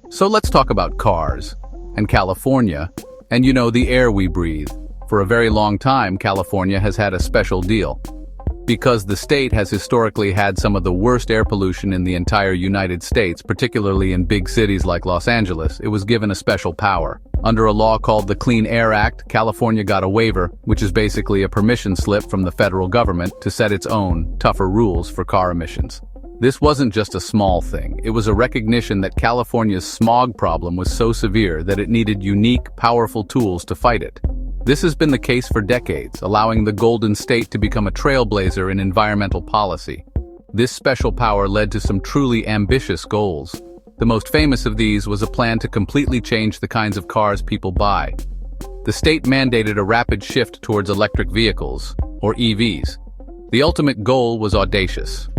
So let's talk about cars and California and the air we breathe. For a very long time, California has had a special deal. Because the state has historically had some of the worst air pollution in the entire United States, particularly in big cities like Los Angeles, it was given a special power. Under a law called the Clean Air Act, California got a waiver, which is basically a permission slip from the federal government to set its own, tougher rules for car emissions. This wasn't just a small thing, it was a recognition that California's smog problem was so severe that it needed unique, powerful tools to fight it. This has been the case for decades, allowing the Golden State to become a trailblazer in environmental policy. This special power led to some truly ambitious goals. The most famous of these was a plan to completely change the kinds of cars people buy. The state mandated a rapid shift towards electric vehicles, or EVs. The ultimate goal was audacious.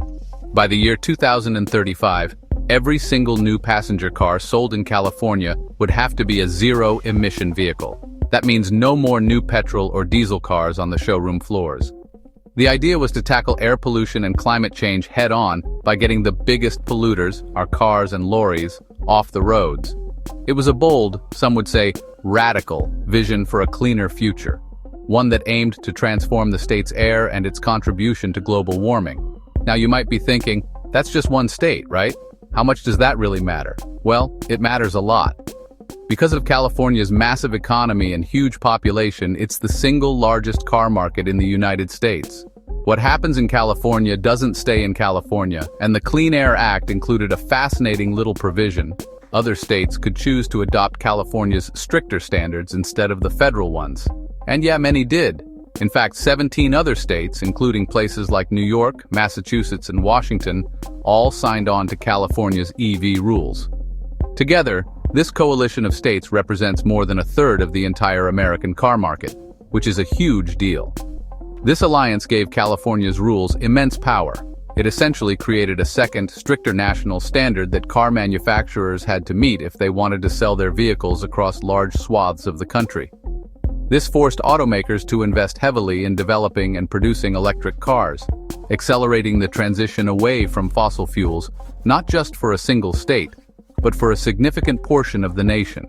By the year 2035, every single new passenger car sold in California would have to be a zero-emission vehicle. That means no more new petrol or diesel cars on the showroom floors. The idea was to tackle air pollution and climate change head-on by getting the biggest polluters, our cars and lorries, off the roads. It was a bold, some would say radical, vision for a cleaner future, one that aimed to transform the state's air and its contribution to global warming. Now you might be thinking, that's just one state, right? How much does that really matter? Well, it matters a lot. Because of California's massive economy and huge population, it's the single largest car market in the United States. What happens in California doesn't stay in California, and the Clean Air Act included a fascinating little provision. Other states could choose to adopt California's stricter standards instead of the federal ones. And yeah, many did. In fact, 17 other states, including places like New York, Massachusetts, and Washington, all signed on to California's EV rules. Together, this coalition of states represents more than a third of the entire American car market, which is a huge deal. This alliance gave California's rules immense power. It essentially created a second, stricter national standard that car manufacturers had to meet if they wanted to sell their vehicles across large swaths of the country. This forced automakers to invest heavily in developing and producing electric cars, accelerating the transition away from fossil fuels, not just for a single state, but for a significant portion of the nation.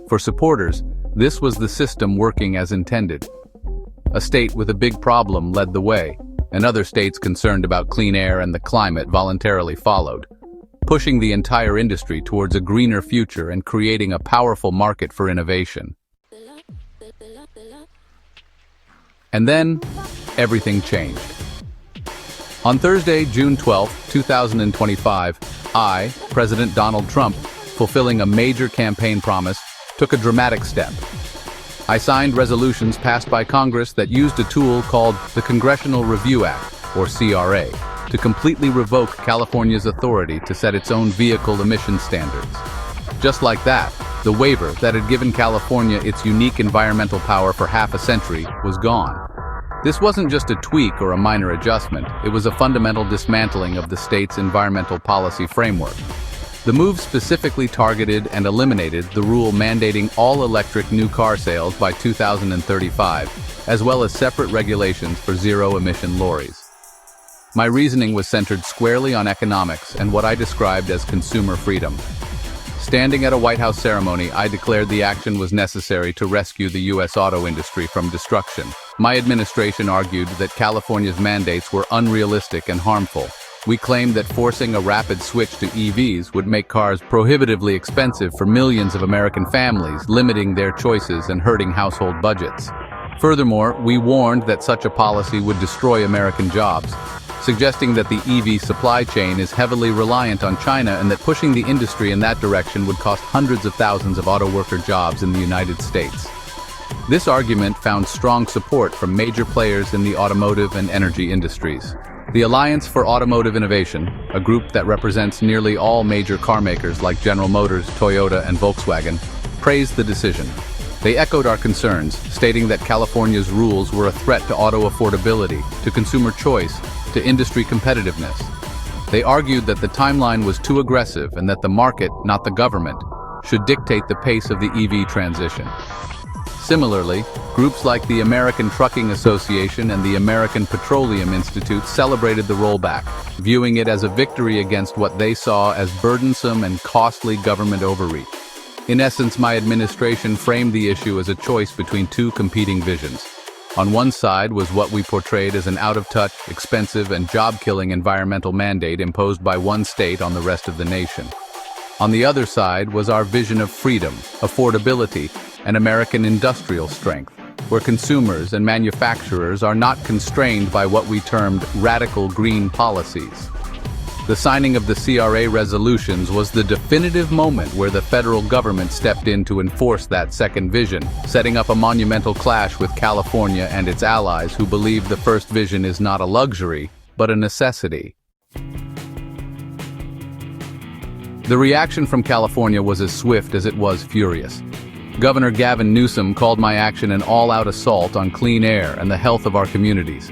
For supporters, this was the system working as intended. A state with a big problem led the way, and other states concerned about clean air and the climate voluntarily followed, pushing the entire industry towards a greener future and creating a powerful market for innovation. And then, everything changed. On Thursday, June 12, 2025, I, President Donald Trump, fulfilling a major campaign promise, took a dramatic step. I signed resolutions passed by Congress that used a tool called the Congressional Review Act, or CRA, to completely revoke California's authority to set its own vehicle emission standards. Just like that, the waiver that had given California its unique environmental power for half a century was gone. This wasn't just a tweak or a minor adjustment, it was a fundamental dismantling of the state's environmental policy framework. The move specifically targeted and eliminated the rule mandating all electric new car sales by 2035, as well as separate regulations for zero-emission lorries. My reasoning was centered squarely on economics and what I described as consumer freedom. Standing at a White House ceremony, I declared the action was necessary to rescue the U.S. auto industry from destruction. My administration argued that California's mandates were unrealistic and harmful. We claimed that forcing a rapid switch to EVs would make cars prohibitively expensive for millions of American families, limiting their choices and hurting household budgets. Furthermore, we warned that such a policy would destroy American jobs, suggesting that the EV supply chain is heavily reliant on China and that pushing the industry in that direction would cost hundreds of thousands of auto worker jobs in the United States. This argument found strong support from major players in the automotive and energy industries. The Alliance for Automotive Innovation, a group that represents nearly all major car makers like General Motors, Toyota, and Volkswagen, praised the decision. They echoed our concerns, stating that California's rules were a threat to auto affordability, to consumer choice, to industry competitiveness. They argued that the timeline was too aggressive and that the market, not the government, should dictate the pace of the EV transition. Similarly, groups like the American Trucking Association and the American Petroleum Institute celebrated the rollback, viewing it as a victory against what they saw as burdensome and costly government overreach. In essence, my administration framed the issue as a choice between two competing visions. On one side was what we portrayed as an out-of-touch, expensive, and job-killing environmental mandate imposed by one state on the rest of the nation. On the other side was our vision of freedom, affordability, and American industrial strength, where consumers and manufacturers are not constrained by what we termed radical green policies. The signing of the CRA resolutions was the definitive moment where the federal government stepped in to enforce that second vision, setting up a monumental clash with California and its allies who believe the first vision is not a luxury, but a necessity. The reaction from California was as swift as it was furious. Governor Gavin Newsom called my action an all-out assault on clean air and the health of our communities.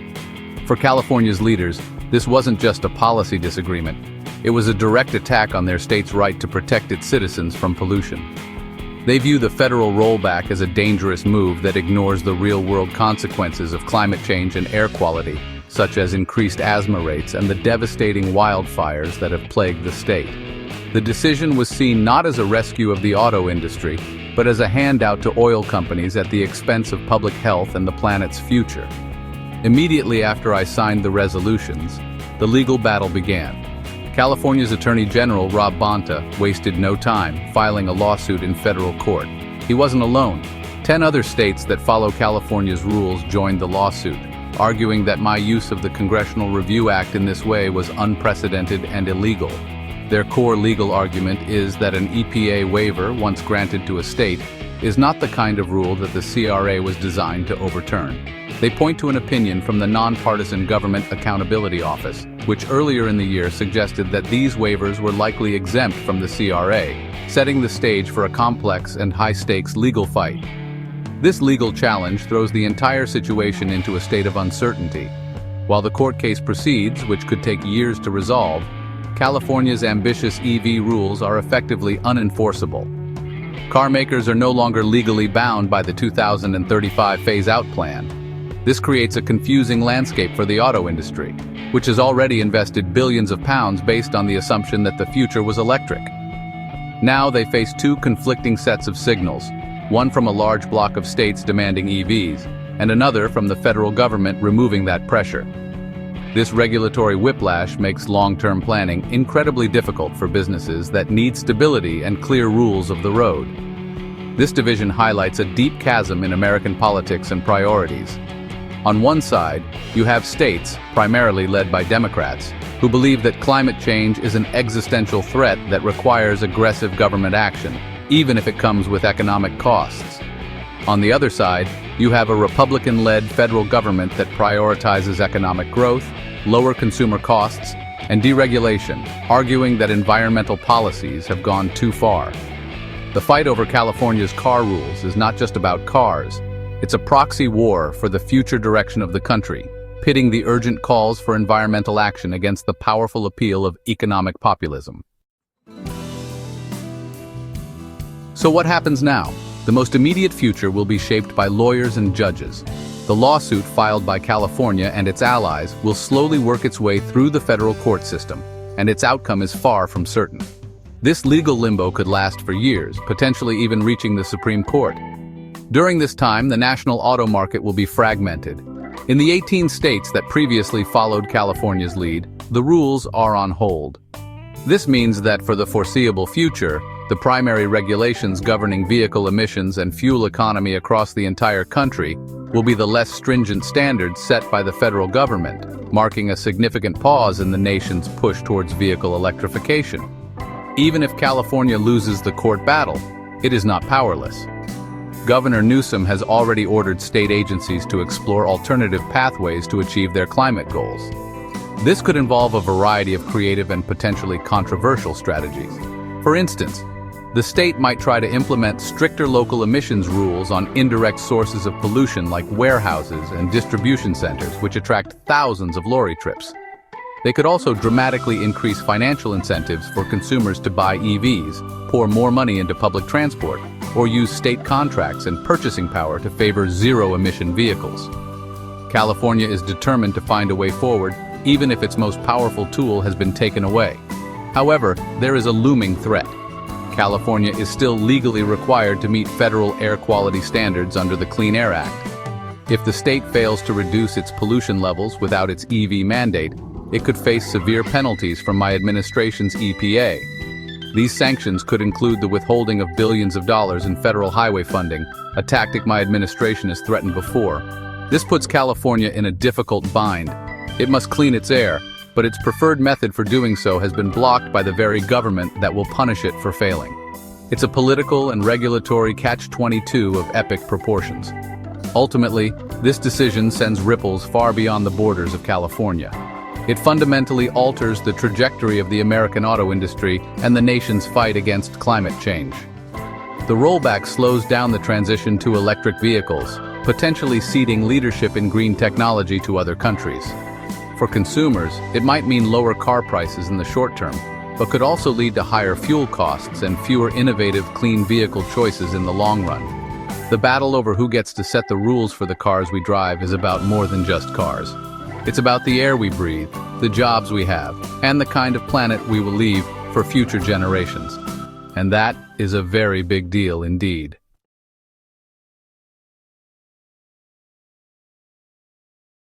For California's leaders, this wasn't just a policy disagreement. It was a direct attack on their state's right to protect its citizens from pollution. They view the federal rollback as a dangerous move that ignores the real-world consequences of climate change and air quality, such as increased asthma rates and the devastating wildfires that have plagued the state. The decision was seen not as a rescue of the auto industry, but as a handout to oil companies at the expense of public health and the planet's future. Immediately after I signed the resolutions, the legal battle began. California's Attorney General Rob Bonta wasted no time filing a lawsuit in federal court. He wasn't alone. 10 other states that follow California's rules joined the lawsuit, arguing that my use of the Congressional Review Act in this way was unprecedented and illegal. Their core legal argument is that an EPA waiver, once granted to a state, is not the kind of rule that the CRA was designed to overturn. They point to an opinion from the Nonpartisan Government Accountability Office, which earlier in the year suggested that these waivers were likely exempt from the CRA, setting the stage for a complex and high-stakes legal fight. This legal challenge throws the entire situation into a state of uncertainty. While the court case proceeds, which could take years to resolve, California's ambitious EV rules are effectively unenforceable. Car makers are no longer legally bound by the 2035 phase-out plan. This creates a confusing landscape for the auto industry, which has already invested billions of pounds based on the assumption that the future was electric. Now they face two conflicting sets of signals, one from a large block of states demanding EVs, and another from the federal government removing that pressure. This regulatory whiplash makes long-term planning incredibly difficult for businesses that need stability and clear rules of the road. This division highlights a deep chasm in American politics and priorities. On one side, you have states, primarily led by Democrats, who believe that climate change is an existential threat that requires aggressive government action, even if it comes with economic costs. On the other side, you have a Republican-led federal government that prioritizes economic growth, lower consumer costs, and deregulation, arguing that environmental policies have gone too far. The fight over California's car rules is not just about cars. It's a proxy war for the future direction of the country, pitting the urgent calls for environmental action against the powerful appeal of economic populism. So what happens now? The most immediate future will be shaped by lawyers and judges. The lawsuit filed by California and its allies will slowly work its way through the federal court system, and its outcome is far from certain. This legal limbo could last for years, potentially even reaching the Supreme Court. During this time, the national auto market will be fragmented. In the 18 states that previously followed California's lead, the rules are on hold. This means that for the foreseeable future, the primary regulations governing vehicle emissions and fuel economy across the entire country will be the less stringent standards set by the federal government, marking a significant pause in the nation's push towards vehicle electrification. Even if California loses the court battle, it is not powerless. Governor Newsom has already ordered state agencies to explore alternative pathways to achieve their climate goals. This could involve a variety of creative and potentially controversial strategies. For instance, the state might try to implement stricter local emissions rules on indirect sources of pollution like warehouses and distribution centers, which attract thousands of lorry trips. They could also dramatically increase financial incentives for consumers to buy EVs, pour more money into public transport, or use state contracts and purchasing power to favor zero-emission vehicles. California is determined to find a way forward, even if its most powerful tool has been taken away. However, there is a looming threat. California is still legally required to meet federal air quality standards under the Clean Air Act. If the state fails to reduce its pollution levels without its EV mandate, it could face severe penalties from my administration's EPA. These sanctions could include the withholding of billions of dollars in federal highway funding, a tactic my administration has threatened before. This puts California in a difficult bind. It must clean its air, but its preferred method for doing so has been blocked by the very government that will punish it for failing. It's a political and regulatory catch-22 of epic proportions. Ultimately, this decision sends ripples far beyond the borders of California. It fundamentally alters the trajectory of the American auto industry and the nation's fight against climate change. The rollback slows down the transition to electric vehicles, potentially ceding leadership in green technology to other countries. For consumers, it might mean lower car prices in the short term, but could also lead to higher fuel costs and fewer innovative clean vehicle choices in the long run. The battle over who gets to set the rules for the cars we drive is about more than just cars. It's about the air we breathe, the jobs we have, and the kind of planet we will leave for future generations. And that is a very big deal indeed.